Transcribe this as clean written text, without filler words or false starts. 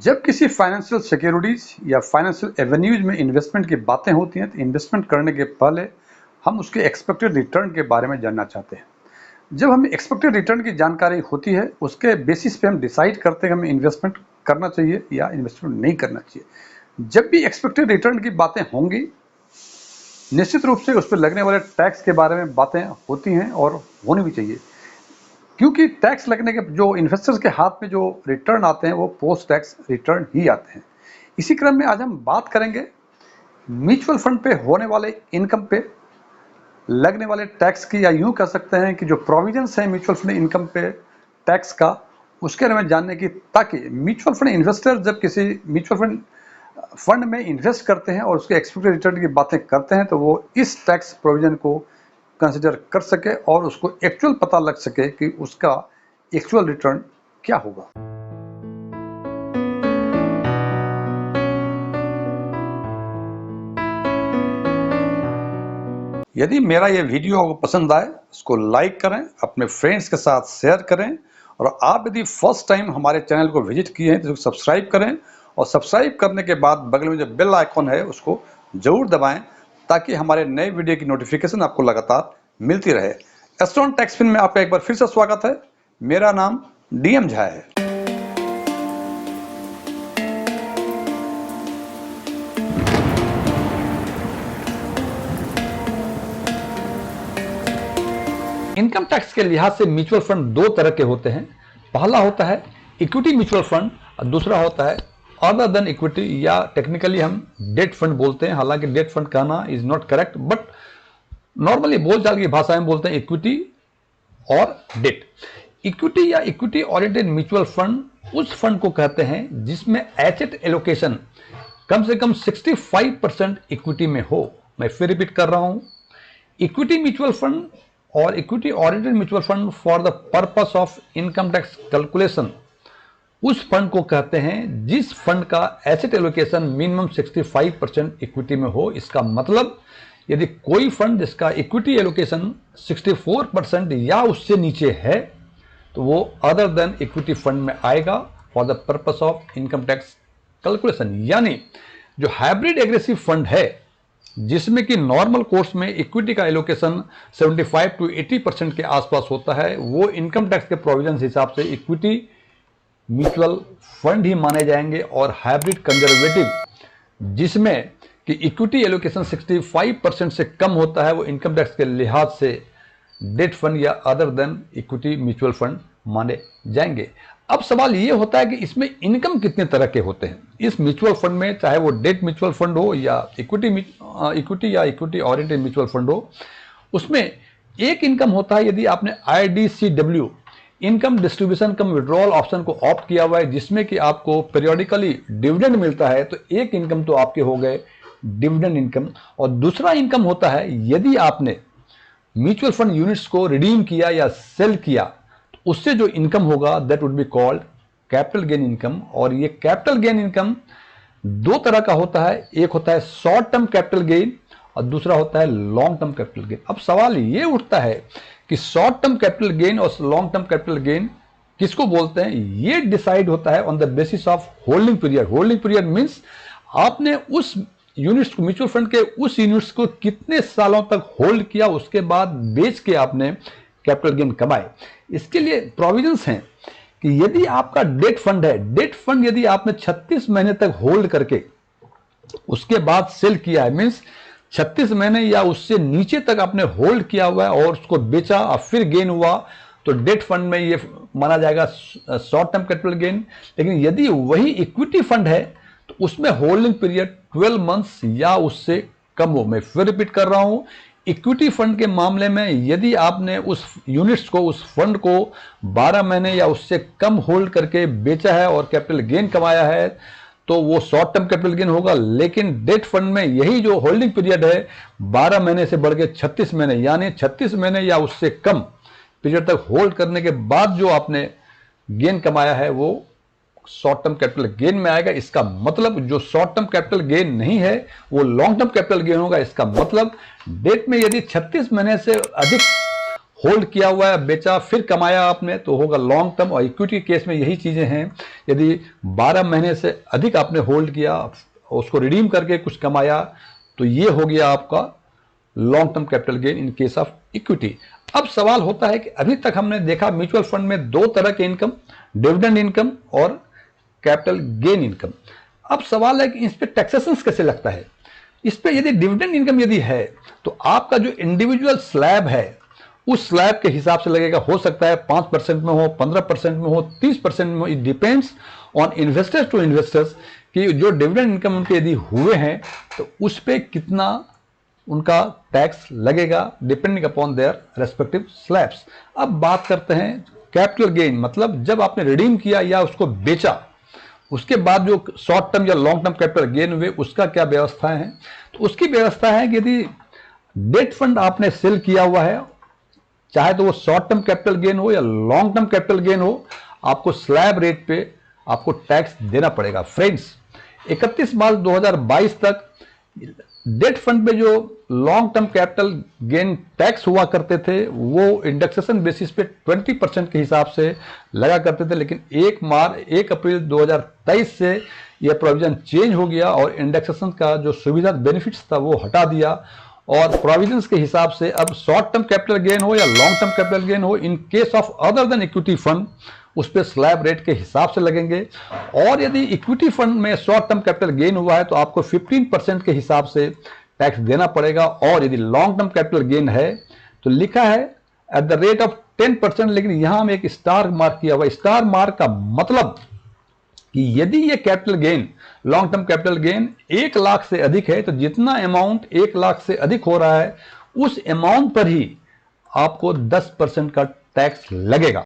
जब किसी financial securities या फाइनेंशियल एवेन्यूज में इन्वेस्टमेंट की बातें होती हैं तो इन्वेस्टमेंट करने के पहले हम उसके एक्सपेक्टेड रिटर्न के बारे में जानना चाहते हैं। जब हमें एक्सपेक्टेड रिटर्न की जानकारी होती है उसके बेसिस पे हम डिसाइड करते हैं हमें इन्वेस्टमेंट करना चाहिए या इन्वेस्टमेंट नहीं करना चाहिए। जब भी एक्सपेक्टेड रिटर्न की बातें होंगी निश्चित रूप से उस पर लगने वाले टैक्स के बारे में बातें होती हैं और होनी भी चाहिए, क्योंकि टैक्स लगने के जो इन्वेस्टर्स के हाथ में जो रिटर्न आते हैं वो पोस्ट टैक्स रिटर्न ही आते हैं। इसी क्रम में आज हम बात करेंगे म्यूचुअल फंड पे होने वाले इनकम पे लगने वाले टैक्स की, या यूं कह सकते हैं कि जो प्रोविजंस हैं म्यूचुअल फंड इनकम पे टैक्स का, उसके बारे में जानने की, ताकि म्यूचुअल फंड इन्वेस्टर जब किसी म्यूचुअल फंड में इन्वेस्ट करते हैं और उसके एक्सपेक्टेड रिटर्न की बातें करते हैं तो वो इस टैक्स प्रोविजन को कंसिडर कर सके और उसको एक्चुअल पता लग सके कि उसका एक्चुअल रिटर्न क्या होगा। यदि मेरा ये वीडियो आपको पसंद आए इसको लाइक करें, अपने फ्रेंड्स के साथ शेयर करें, और आप यदि फर्स्ट टाइम हमारे चैनल को विजिट किए हैं तो सब्सक्राइब करें, और सब्सक्राइब करने के बाद बगल में जो बेल आइकॉन है उसको जरूर दबाएं ताकि हमारे नए वीडियो की नोटिफिकेशन आपको लगातार मिलती रहे। एस्ट्रॉन टैक्स फिन में आपका एक बार फिर से स्वागत है। मेरा नाम डीएम झा है। इनकम टैक्स के लिहाज से म्यूचुअल फंड दो तरह के होते हैं। पहला होता है इक्विटी म्यूचुअल फंड और दूसरा होता है अदर देन इक्विटी, या टेक्निकली हम डेट फंड बोलते हैं। हालांकि डेट फंड कहना is not correct, but normally बोलचाल की भाषा में बोलते हैं इक्विटी और डेट। इक्विटी या इक्विटी ओरिएंटेड म्यूचुअल फंड उस फंड को कहते हैं जिसमें एसेट एलोकेशन कम से कम 65% इक्विटी में हो। मैं फिर रिपीट कर रहा हूं, इक्विटी म्यूचुअल फंड और equity oriented mutual fund for the purpose of income tax calculation उस फंड को कहते हैं जिस फंड का एसेट एलोकेशन मिनिमम 65% इक्विटी में हो। इसका मतलब यदि कोई फंड जिसका इक्विटी एलोकेशन 64% या उससे नीचे है तो वो अदर देन इक्विटी फंड में आएगा for the purpose of income tax calculation. यानी जो हाइब्रिड एग्रेसिव फंड है जिसमें कि नॉर्मल कोर्स में इक्विटी का एलोकेशन 75 to 80% के आसपास होता है, वो इनकम टैक्स के प्रोविजन हिसाब से इक्विटी म्यूचुअल फंड ही माने जाएंगे। और हाइब्रिड कंजर्वेटिव जिसमें कि इक्विटी एलोकेशन 65% से कम होता है वो इनकम टैक्स के लिहाज से डेट फंड या other than equity mutual fund माने जाएंगे। अब सवाल ये होता है कि इसमें इनकम कितने तरह के होते हैं इस म्यूचुअल फंड में, चाहे वो डेट म्यूचुअल फंड हो या इक्विटी या इक्विटी ओरिएंटेड म्यूचुअल फंड हो। उसमें एक इनकम होता है यदि आपने IDCW इनकम डिस्ट्रीब्यूशन कम विड्रॉल ऑप्शन को ऑप्ट किया हुआ है जिसमें कि आपको पीरियोडिकली डिविडेंड मिलता है, तो एक इनकम तो आपके हो गए डिविडेंड इनकम। और दूसरा इनकम होता है यदि आपने म्यूचुअल फंड यूनिट्स को रिडीम किया या सेल किया तो उससे जो इनकम होगा that would be called capital gain income. और ये कैपिटल गेन इनकम दो तरह का होता है, एक होता है शॉर्ट टर्म कैपिटल गेन और दूसरा होता है लॉन्ग टर्म कैपिटल गेन। अब सवाल ये उठता है कि शॉर्ट टर्म कैपिटल गेन और लॉन्ग टर्म कैपिटल गेन किसको बोलते हैं। ये डिसाइड होता है on the basis of holding period. Holding period means आपने उस यूनिट्स को, म्यूचुअल फंड के उस यूनिट्स को कितने सालों तक होल्ड किया, उसके बाद बेच के आपने कैपिटल गेन कमाए। इसके लिए प्रोविजंस हैं कि यदि आपका डेट फंड है, डेट फंड यदि आपने 36 महीने तक होल्ड करके उसके बाद सेल किया है, मींस 36 महीने या उससे नीचे तक आपने होल्ड किया हुआ है और उसको बेचा और फिर गेन हुआ, तो डेट फंड में ये माना जाएगा शॉर्ट टर्म कैपिटल गेन। लेकिन यदि वही इक्विटी फंड है तो उसमें होल्डिंग पीरियड 12 मंथ्स या उससे कम हो। मैं फिर रिपीट कर रहा हूं, इक्विटी फंड के मामले में यदि आपने उस यूनिट्स को, उस फंड को 12 महीने या उससे कम होल्ड करके बेचा है और कैपिटल गेन कमाया है तो वो शॉर्ट टर्म कैपिटल गेन होगा। लेकिन डेट फंड में यही जो होल्डिंग पीरियड है 12 महीने से बढ़ के 36 महीने, यानी 36 महीने या उससे कम पीरियड तक होल्ड करने के बाद जो आपने गेन कमाया है वो शॉर्ट टर्म कैपिटल गेन में आएगा। इसका मतलब जो शॉर्ट टर्म कैपिटल गेन नहीं है वो लॉन्ग टर्म कैपिटल गेन होगा। इसका मतलब डेट में यदि 36 महीने से अधिक होल्ड किया हुआ है, बेचा फिर कमाया आपने तो होगा लॉन्ग टर्म। और इक्विटी केस में यही चीजें हैं, यदि 12 महीने से अधिक आपने होल्ड किया, उसको रिडीम करके कुछ कमाया, तो ये हो गया आपका long term capital gain in case of equity. अब सवाल होता है कि अभी तक हमने देखा म्यूचुअल फंड में दो तरह के इनकम, डिविडेंड इनकम और कैपिटल गेन इनकम। अब सवाल है कि इस पे टैक्सेशन कैसे लगता है। इस पे यदि डिविडेंड इनकम यदि है तो आपका जो इंडिविजुअल स्लैब है उस स्लैब के हिसाब से लगेगा। हो सकता है 5% में हो, 15% में हो, 30% में हो। It depends on investors to investors कि जो डिविडेंड इनकम उनके यदि हुए हैं तो उस पर कितना उनका टैक्स लगेगा, depending upon their respective slabs. अब बात करते हैं कैपिटल गेन, मतलब जब आपने रिडीम किया या उसको बेचा उसके बाद जो शॉर्ट टर्म या लॉन्ग टर्म कैपिटल गेन हुए उसका क्या व्यवस्था है। तो उसकी व्यवस्था है कि यदि डेट फंड आपने सेल किया हुआ है, चाहे तो वो शॉर्ट टर्म कैपिटल गेन हो या लॉन्ग टर्म कैपिटल गेन हो, आपको स्लैब रेट पे आपको टैक्स देना पड़ेगा। फ्रेंड्स, 31 मार्च 2022 तक डेट फंड पे जो long term capital gain tax हुआ करते थे वो इंडेक्सेशन बेसिस पे 20% के हिसाब से लगा करते थे, लेकिन 1 अप्रैल 2023 से यह प्रोविजन चेंज हो गया और इंडेक्सेशन का जो सुविधा बेनिफिट्स था वो हटा दिया। और प्रोविजंस के हिसाब से अब शॉर्ट टर्म कैपिटल गेन हो या लॉन्ग टर्म कैपिटल गेन हो, in case of other than equity fund उस पर स्लैब रेट के हिसाब से लगेंगे। और यदि इक्विटी फंड में शॉर्ट टर्म कैपिटल गेन हुआ है तो आपको 15% के हिसाब से टैक्स देना पड़ेगा। और यदि लॉन्ग टर्म कैपिटल गेन है तो लिखा है एट द रेट ऑफ 10%, लेकिन यहां में एक स्टार मार्क किया हुआ। स्टार मार्क का मतलब कि यदि ये capital gain, long term capital gain 1 lakh से अधिक है तो जितना अमाउंट 1 लाख से अधिक हो रहा है उस अमाउंट पर ही आपको 10% का टैक्स लगेगा।